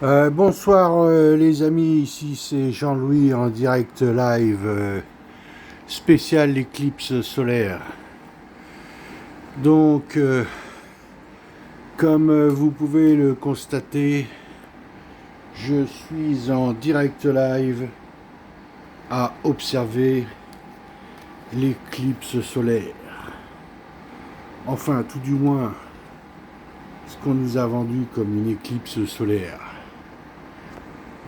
Bonsoir les amis, ici c'est Jean-Louis en direct live spécial éclipse solaire. Donc comme vous pouvez le constater, je suis en direct live à observer l'éclipse solaire. Enfin tout du moins ce qu'on nous a vendu comme une éclipse solaire.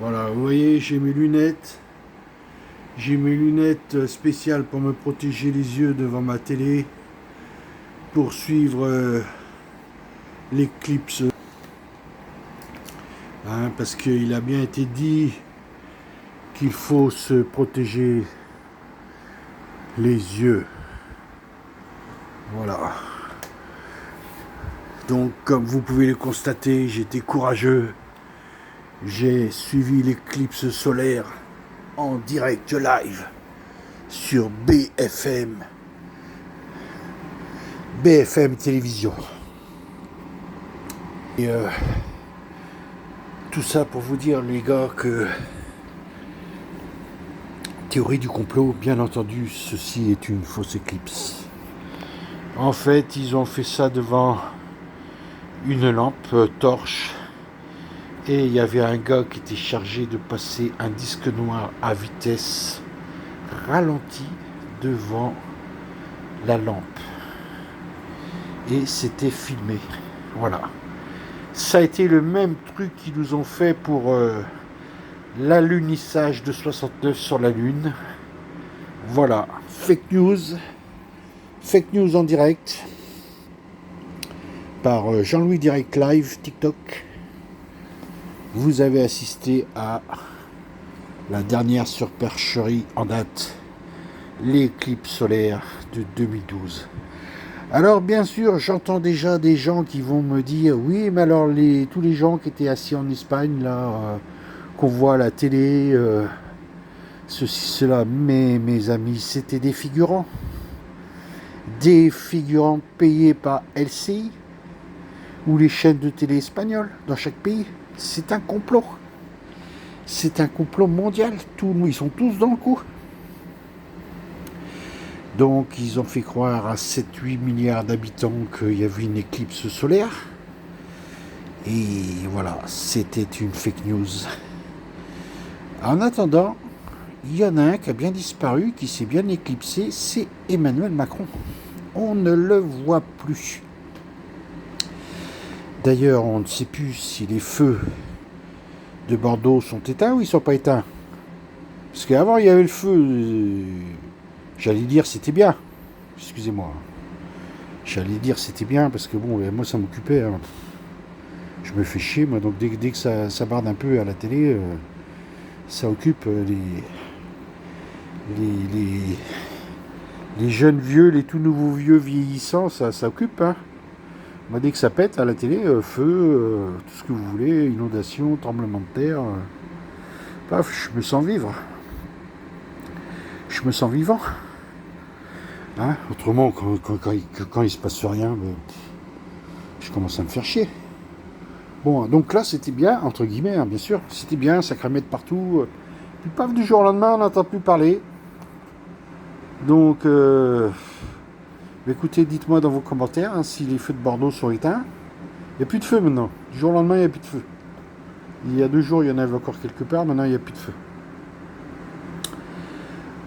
Voilà, vous voyez, j'ai mes lunettes. J'ai mes lunettes spéciales pour me protéger les yeux devant ma télé pour suivre l'éclipse. Parce qu'il a bien été dit qu'il faut se protéger les yeux. Voilà. Donc, comme vous pouvez le constater, j'étais courageux. J'ai suivi l'éclipse solaire en direct live sur BFM Télévision. Et tout ça pour vous dire, les gars, que théorie du complot, bien entendu, ceci est une fausse éclipse. En fait, ils ont fait ça devant une lampe torche et il y avait un gars qui était chargé de passer un disque noir à vitesse ralentie devant la lampe. Et c'était filmé. Voilà. Ça a été le même truc qu'ils nous ont fait pour l'alunissage de 69 sur la Lune. Voilà. Fake news en direct par Jean-Louis Direct Live TikTok. Vous avez assisté à la dernière surpercherie en date, l'éclipse solaire de 2012. Alors bien sûr, j'entends déjà des gens qui vont me dire oui, mais alors tous les gens qui étaient assis en Espagne là, qu'on voit à la télé, ceci, cela, mais mes amis, c'était des figurants payés par LCI ou les chaînes de télé espagnoles dans chaque pays. C'est un complot. C'est un complot mondial. Ils sont tous dans le coup. Donc, ils ont fait croire à 7-8 milliards d'habitants qu'il y avait une éclipse solaire. Et voilà, c'était une fake news. En attendant, il y en a un qui a bien disparu, qui s'est bien éclipsé, c'est Emmanuel Macron. On ne le voit plus. D'ailleurs, on ne sait plus si les feux de Bordeaux sont éteints ou ils ne sont pas éteints. Parce qu'avant, il y avait le feu. J'allais dire c'était bien. Excusez-moi. J'allais dire c'était bien parce que bon, moi ça m'occupait. Hein. Je me fais chier, moi. Donc dès que ça barde un peu à la télé, ça occupe les jeunes vieux, les tout nouveaux vieux vieillissants, ça occupe. Hein. Moi, dès que ça pète à la télé, feu, tout ce que vous voulez, inondation, tremblement de terre, paf, je me sens vivre. Je me sens vivant. Hein, autrement, quand il se passe rien, je commence à me faire chier. Bon, donc là, c'était bien, entre guillemets, hein, bien sûr. C'était bien, ça crémait de partout. Puis paf, du jour au lendemain, on n'entend plus parler. Donc, écoutez, dites-moi dans vos commentaires hein, si les feux de Bordeaux sont éteints. Il n'y a plus de feu maintenant. Du jour au lendemain, il n'y a plus de feu. Il y a 2 jours, il y en avait encore quelque part. Maintenant, il n'y a plus de feu.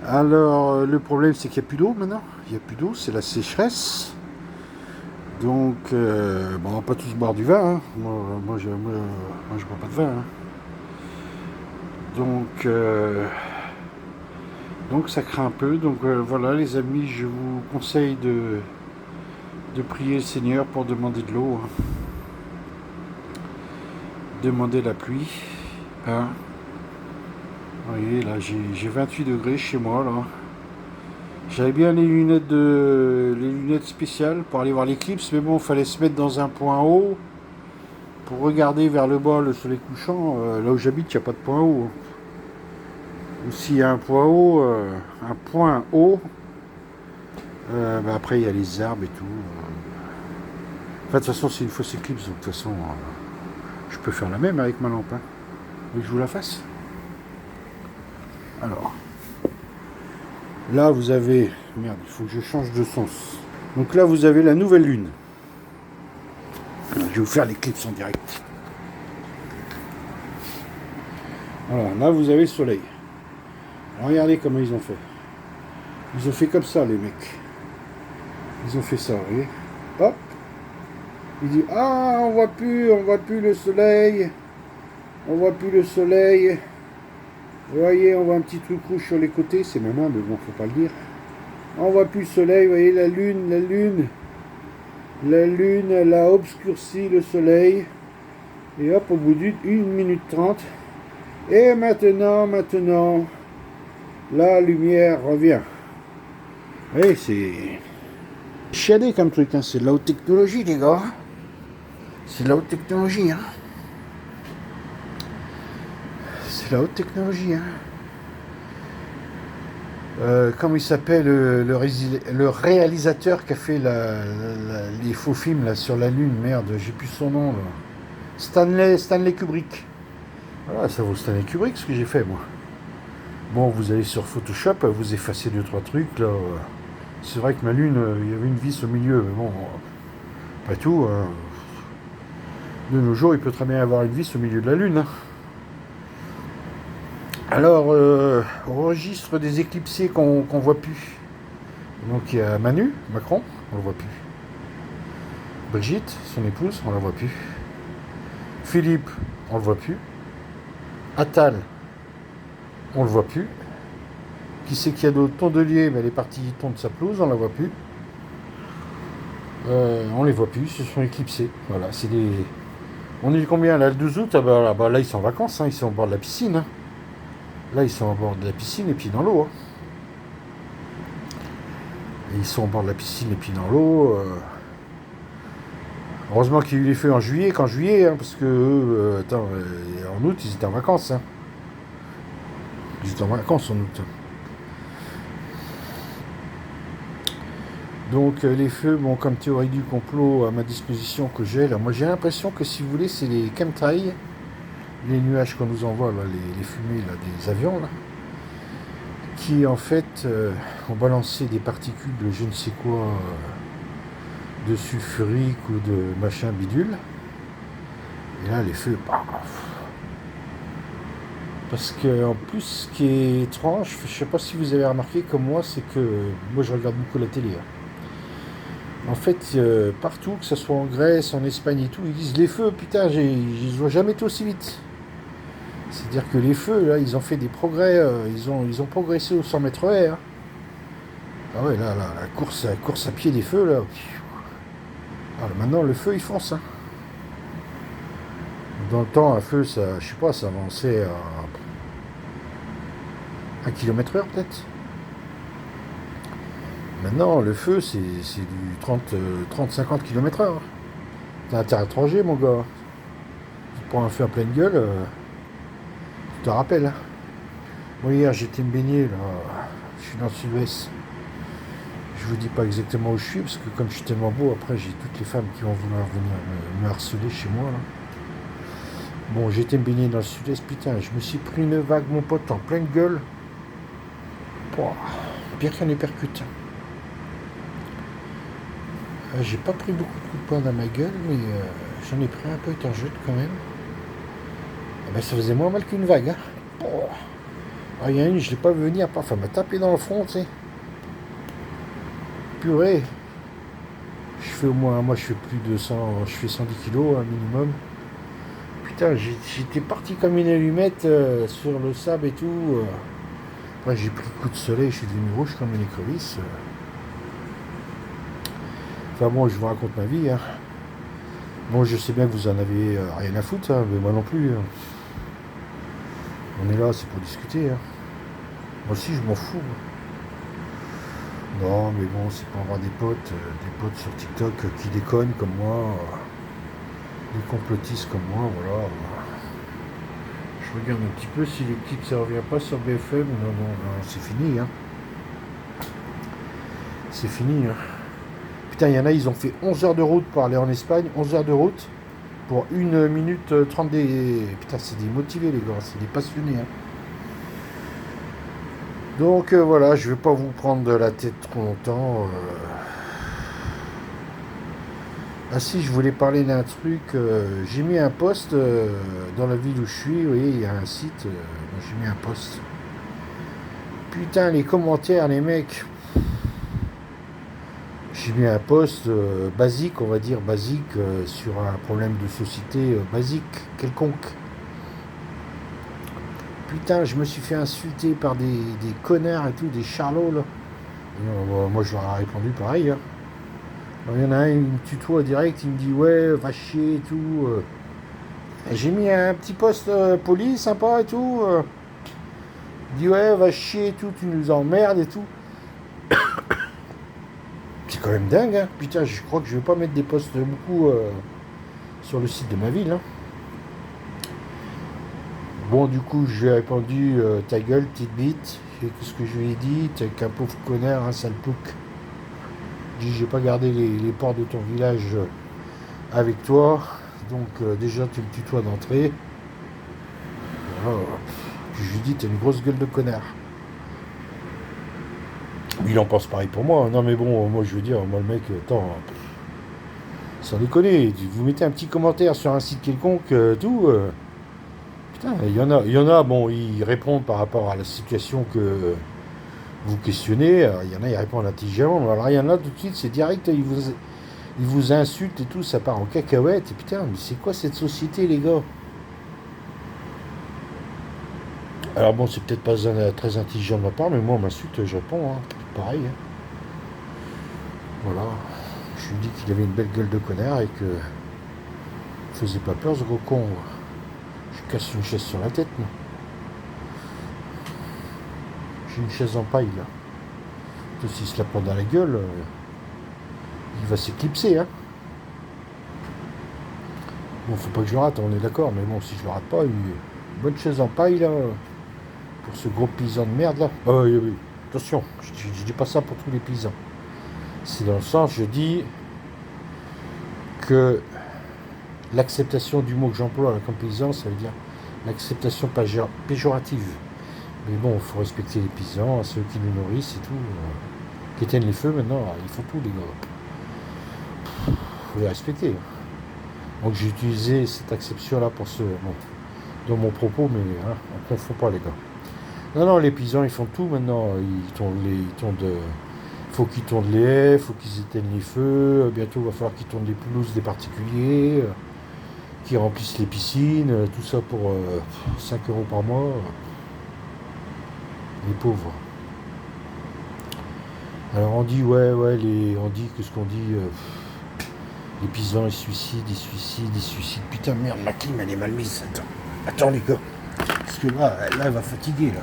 Alors, le problème, c'est qu'il n'y a plus d'eau maintenant. Il n'y a plus d'eau, c'est la sécheresse. Donc, on va pas tous boire du vin. Hein. Moi, je bois pas de vin. Hein. Donc, ça craint un peu. Donc, voilà, les amis, je vous conseille de prier le Seigneur pour demander de l'eau. Hein. Demander la pluie. Hein. Vous voyez, là, j'ai 28 degrés chez moi, là. J'avais bien les lunettes spéciales pour aller voir l'éclipse, mais bon, il fallait se mettre dans un point haut pour regarder vers le bas le soleil couchant. Là où j'habite, il n'y a pas de point haut. Ou s'il y a un point haut, après il y a les arbres et tout. Enfin, de toute façon, c'est une fausse éclipse, donc de toute façon, je peux faire la même avec ma lampe. Hein. Vous voulez que je vous la fasse? Alors, là vous avez... Merde, il faut que je change de sens. Donc là vous avez la nouvelle lune. Je vais vous faire l'éclipse en direct. Voilà, là vous avez le soleil. Alors, regardez comment ils ont fait. Ils ont fait comme ça les mecs. Ils ont fait ça, vous voyez. Hop. Il dit, ah, on voit plus le soleil. On voit plus le soleil. Vous voyez, on voit un petit truc rouge sur les côtés. C'est même un, mais bon, faut pas le dire. On voit plus le soleil. Vous voyez, la lune, elle a obscurci le soleil. Et hop, au bout d'une minute 30. Et maintenant, la lumière revient. Vous voyez, c'est chiadé comme truc, hein. C'est de la haute technologie, les gars. C'est de la haute technologie, hein. C'est la haute technologie, hein. Comment il s'appelle le réalisateur qui a fait les faux films là, sur la Lune, merde, j'ai plus son nom là. Stanley Kubrick. Voilà, ça vaut Stanley Kubrick ce que j'ai fait moi. Bon, vous allez sur Photoshop, vous effacez 2-3 trucs là. C'est vrai que ma Lune, il y avait une vis au milieu, mais bon, pas tout. Hein. De nos jours, il peut très bien y avoir une vis au milieu de la Lune. Hein. Alors, au registre des éclipsés qu'on voit plus. Donc il y a Manu, Macron, on le voit plus. Brigitte, son épouse, on la voit plus. Philippe, on le voit plus. Attal, on le voit plus. Qui c'est qu'il y a d'autre? Tondelier, mais elle est partie tondre sa pelouse, on la voit plus. On les voit plus, ils se sont éclipsés. Voilà, c'est des. On est combien là, le 12 août? Ah bah, là ils sont en vacances, hein, ils sont au bord de la piscine. Hein. Là, ils sont au bord de la piscine et puis dans l'eau. Hein. Et ils sont au bord de la piscine et puis dans l'eau. Heureusement qu'il y a eu les feux en juillet, hein, parce que en août, ils étaient en vacances. Hein. Ils étaient en vacances en août. Donc les feux, bon, comme théorie du complot à ma disposition que j'ai, là, moi j'ai l'impression que si vous voulez, c'est les chemtrails. Les nuages qu'on nous envoie, là, les fumées là, des avions, là, qui en fait ont balancé des particules de je ne sais quoi, de sulfurique ou de machin bidule. Et là, les feux, paf. Parce que en plus, ce qui est étrange, je ne sais pas si vous avez remarqué comme moi, c'est que moi je regarde beaucoup la télé. Hein. En fait, partout, que ce soit en Grèce, en Espagne et tout, ils disent les feux, putain, je ne vois jamais été aussi vite. C'est-à-dire que les feux, là, ils ont fait des progrès, ils ont progressé au 100 mètres haies. Hein. Ah ouais, là, la course à pied des feux, là. Alors maintenant, le feu, il fonce. Hein. Dans le temps, un feu, ça, je sais pas, ça avançait à 1 km/h peut-être. Maintenant, le feu, c'est du 30-50 km/h. T'as intérêt à te ranger, mon gars. Tu prends un feu à pleine gueule. Je te rappelle. Hein. Moi hier j'étais me baigner là. Je suis dans le sud-ouest. Je vous dis pas exactement où je suis parce que comme je suis tellement beau, après j'ai toutes les femmes qui vont vouloir venir me harceler chez moi là. Bon, j'étais me baigner dans le sud-est, putain, je me suis pris une vague mon pote en pleine gueule. Pouah, pire qu'un hypercute. J'ai pas pris beaucoup de coups de poing dans ma gueule, mais j'en ai pris un peu étanchette quand même. Ben, ça faisait moins mal qu'une vague. Hein. Oh. Ah, il y a une, je l'ai pas vu venir, paf, elle m'a tapé dans le front, tu sais. Purée. Je fais au moins, moi je fais plus de 100, je fais 110 kilos, un minimum. Putain, j'étais parti comme une allumette sur le sable et tout. Après j'ai pris le coup de soleil, je suis devenu rouge comme une écrevisse. Enfin bon, je vous raconte ma vie. Hein. Bon, je sais bien que vous en avez rien à foutre, hein, mais moi non plus. Hein. On est là, c'est pour discuter. Hein. Moi aussi, je m'en fous. Non, mais bon, c'est pour avoir des potes sur TikTok qui déconnent comme moi, des complotistes comme moi, voilà. Je regarde un petit peu si l'équipe ça revient pas sur BFM. Non, c'est fini. Hein. C'est fini. Hein. Putain, il y en a, ils ont fait 11 heures de route pour aller en Espagne, 11 heures de route pour 1 minute 30 des... Putain, c'est des motivés les gars, c'est des passionnés. Hein. Donc voilà, je vais pas vous prendre de la tête trop longtemps. Ah si, je voulais parler d'un truc. J'ai mis un post dans la ville où je suis. Vous voyez, il y a un site. J'ai mis un post. Putain, les commentaires, les mecs. J'ai mis un post basique, on va dire basique, sur un problème de société basique, quelconque. Putain, je me suis fait insulter par des connards et tout, des charlots là. Moi je leur ai répondu pareil. Hein. Il y en a un, il me tutoie direct, il me dit ouais, va chier et tout. Et j'ai mis un petit post poli, sympa et tout. Il dit ouais, va chier et tout, tu nous emmerdes et tout. C'est quand même dingue, hein. Putain, je crois que je vais pas mettre des posts beaucoup sur le site de ma ville. Hein. Bon, du coup, je lui ai répondu ta gueule, petite bite. Et qu'est-ce que je lui ai dit? T'es qu'un pauvre connard, un sale plouc. J'ai pas gardé les portes de ton village avec toi, donc déjà tu me tutoies d'entrée. Voilà. Puis je lui dis t'es une grosse gueule de connard. Il en pense pareil pour moi. Non mais bon, moi je veux dire, moi le mec, attends, sans déconner, vous mettez un petit commentaire sur un site quelconque, tout. Putain, il y en a, bon, ils répondent par rapport à la situation que vous questionnez. Il y en a, ils répondent intelligemment. Alors il y en a tout de suite, c'est direct, ils vous insultent et tout, ça part en cacahuète. Et putain, mais c'est quoi cette société, les gars? Alors bon, c'est peut-être pas très intelligent de ma part, mais moi, on m'insulte, je réponds. Hein. Pareil. Hein. Voilà. Je lui dis qu'il avait une belle gueule de connard et que faisait pas peur, ce gros con. Je casse une chaise sur la tête, moi. J'ai une chaise en paille, là. S'il se la prend dans la gueule, il va s'éclipser, hein. Bon, faut pas que je le rate, on est d'accord, mais bon, si je le rate pas, une bonne chaise en paille, là, pour ce gros paysan de merde, là. Oui, oui. Attention, je dis pas ça pour tous les paysans. C'est dans le sens, je dis que l'acceptation du mot que j'emploie comme paysan, ça veut dire l'acceptation péjorative. Mais bon, il faut respecter les paysans, ceux qui nous nourrissent et tout. Qui éteignent les feux maintenant, ils font tout, les gars. Il faut les respecter. Donc j'ai utilisé cette acception-là pour dans mon propos, mais hein, on ne confond pas, les gars. Non, les paysans, ils font tout maintenant. Faut qu'ils tondent les haies, faut qu'ils éteignent les feux. Bientôt, il va falloir qu'ils tondent les pelouses des particuliers, qu'ils remplissent les piscines, tout ça pour 5 € par mois. Les pauvres. Alors on dit, on dit que ce qu'on dit, les paysans ils suicident. Putain, merde, ma clim elle est mal mise. Attends les gars. Parce que là elle va fatiguer là.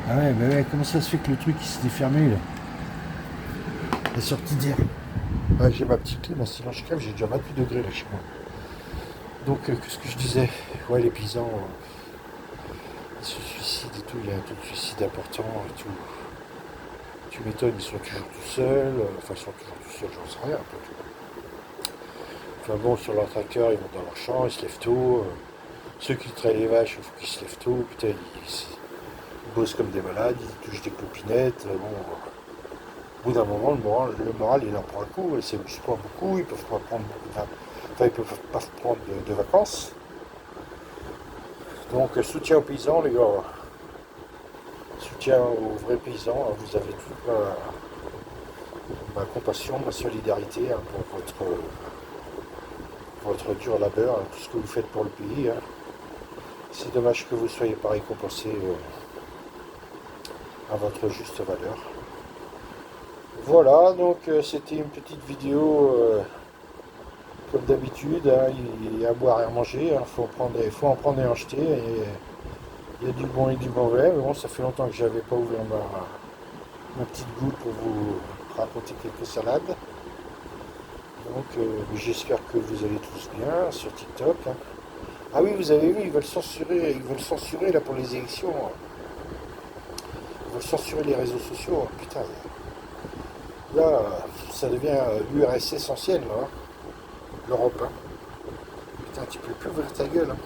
Ah ouais, mais ouais, comment ça se fait que le truc il s'était fermé là? La sortie d'air. Ouais, j'ai ma petite clim, sinon je crève, j'ai déjà 28 degrés là chez moi. Donc qu'est-ce que je disais? Ouais, les paysans ils se suicident et tout, il y a un taux de suicide important et tout. Tu m'étonnes, ils sont toujours tout seuls, enfin ils sont toujours tout seuls, j'en sais rien. Enfin bon, sur leur tracteur, ils vont dans leur champ, ils se lèvent tôt. Ceux qui traînent les vaches, il faut qu'ils se lèvent tôt. Putain, ils bossent comme des malades, ils touchent des clopinettes. Bon, au bout d'un moment, le moral il en prend un coup, ils ne s'amusent pas beaucoup, ils peuvent pas prendre ils peuvent pas prendre de vacances. Donc soutien aux paysans, les gars. Soutien aux vrais paysans, vous avez toute ma compassion, ma solidarité hein, pour votre dur labeur, hein, tout ce que vous faites pour le pays. Hein. C'est dommage que vous ne soyez pas récompensé à votre juste valeur. Voilà, donc c'était une petite vidéo comme d'habitude, hein, il y a à boire et à manger, il faut en prendre et en jeter. Et, il y a du bon et du mauvais, mais bon, ça fait longtemps que je n'avais pas ouvert ma petite goutte pour vous raconter quelques salades. Donc j'espère que vous allez tous bien sur TikTok. Hein. Ah oui, vous avez vu, ils veulent censurer là pour les élections. Ils veulent censurer les réseaux sociaux. Putain, là, ça devient URSS essentiel. Là. l'Europe. Hein. Putain, tu peux plus ouvrir ta gueule. Hein.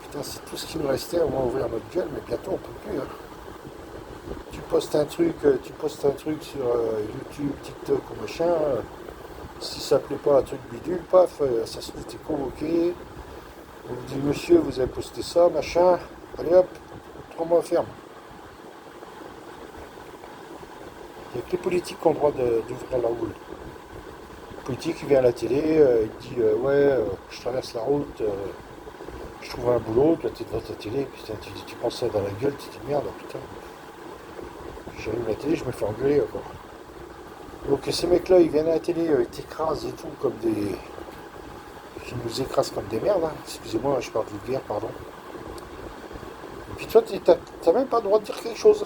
Putain, c'est tout ce qui nous restait, on va ouvrir notre gueule, mais bientôt on peut plus. Hein. Tu postes un truc sur YouTube, TikTok ou machin. Si ça plaît pas, un truc bidule, paf, ça se trouve, t'es convoqué. On vous dit, monsieur, vous avez posté ça, machin. Allez hop, 3 mois ferme. Il n'y a que les politiques qui ont le droit d'ouvrir la route. Le politique, il vient à la télé, il dit, ouais, je traverse la route, je trouve un boulot, toi t'es devant ta télé, putain, tu penses ça dans la gueule, tu te dis, merde, putain. J'allume la télé, je me fais engueuler, quoi. Donc ces mecs-là, ils viennent à la télé, ils t'écrasent et tout, comme des... Ils nous écrasent comme des merdes, hein. Excusez-moi, je parle vulgaire, pardon. Et puis toi, t'as même pas le droit de dire quelque chose.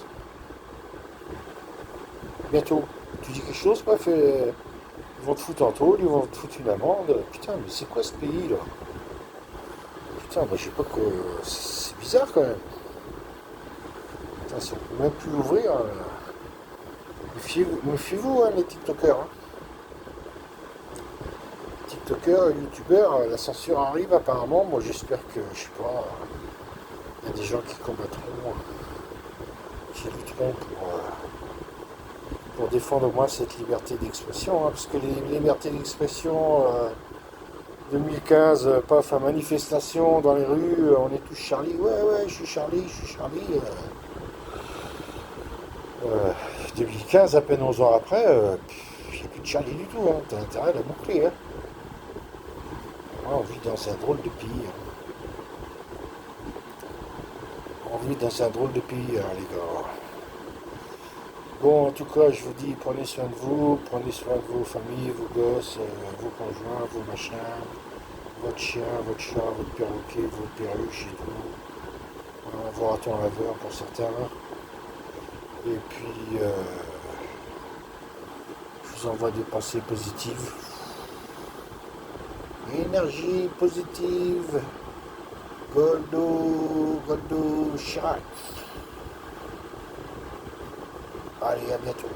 Bientôt, tu dis quelque chose, bref, ils vont te foutre en tôle, ils vont te foutre une amende. Putain, mais c'est quoi ce pays, là? Putain, moi, je sais pas quoi... C'est bizarre, quand même. Putain, si on peut même plus l'ouvrir... Méfiez-vous, hein, les TikTokers. Hein. TikTokers, YouTubeurs, la censure arrive apparemment. Moi j'espère que, je sais pas, il y a des gens qui combattront, qui lutteront pour défendre au moins cette liberté d'expression. Hein, parce que les libertés d'expression, 2015, paf, à manifestation dans les rues, on est tous Charlie. Ouais, je suis Charlie, je suis Charlie. 2015, à peine 11 ans après, il n'y a plus de Charlie du tout, hein. T'as intérêt à la boucler. Hein. On vit dans un drôle de pays. Hein. On vit dans un drôle de pays, hein, les gars. Bon, en tout cas, je vous dis, prenez soin de vous, prenez soin de vos familles, vos gosses, vos conjoints, vos machins, votre chien, votre chat, votre perroquet, vos perruches et tout. Vos ratons laveurs pour certains. Et puis, je vous envoie des pensées positives. Énergie positive. Goldo Chirac. Allez, à bientôt.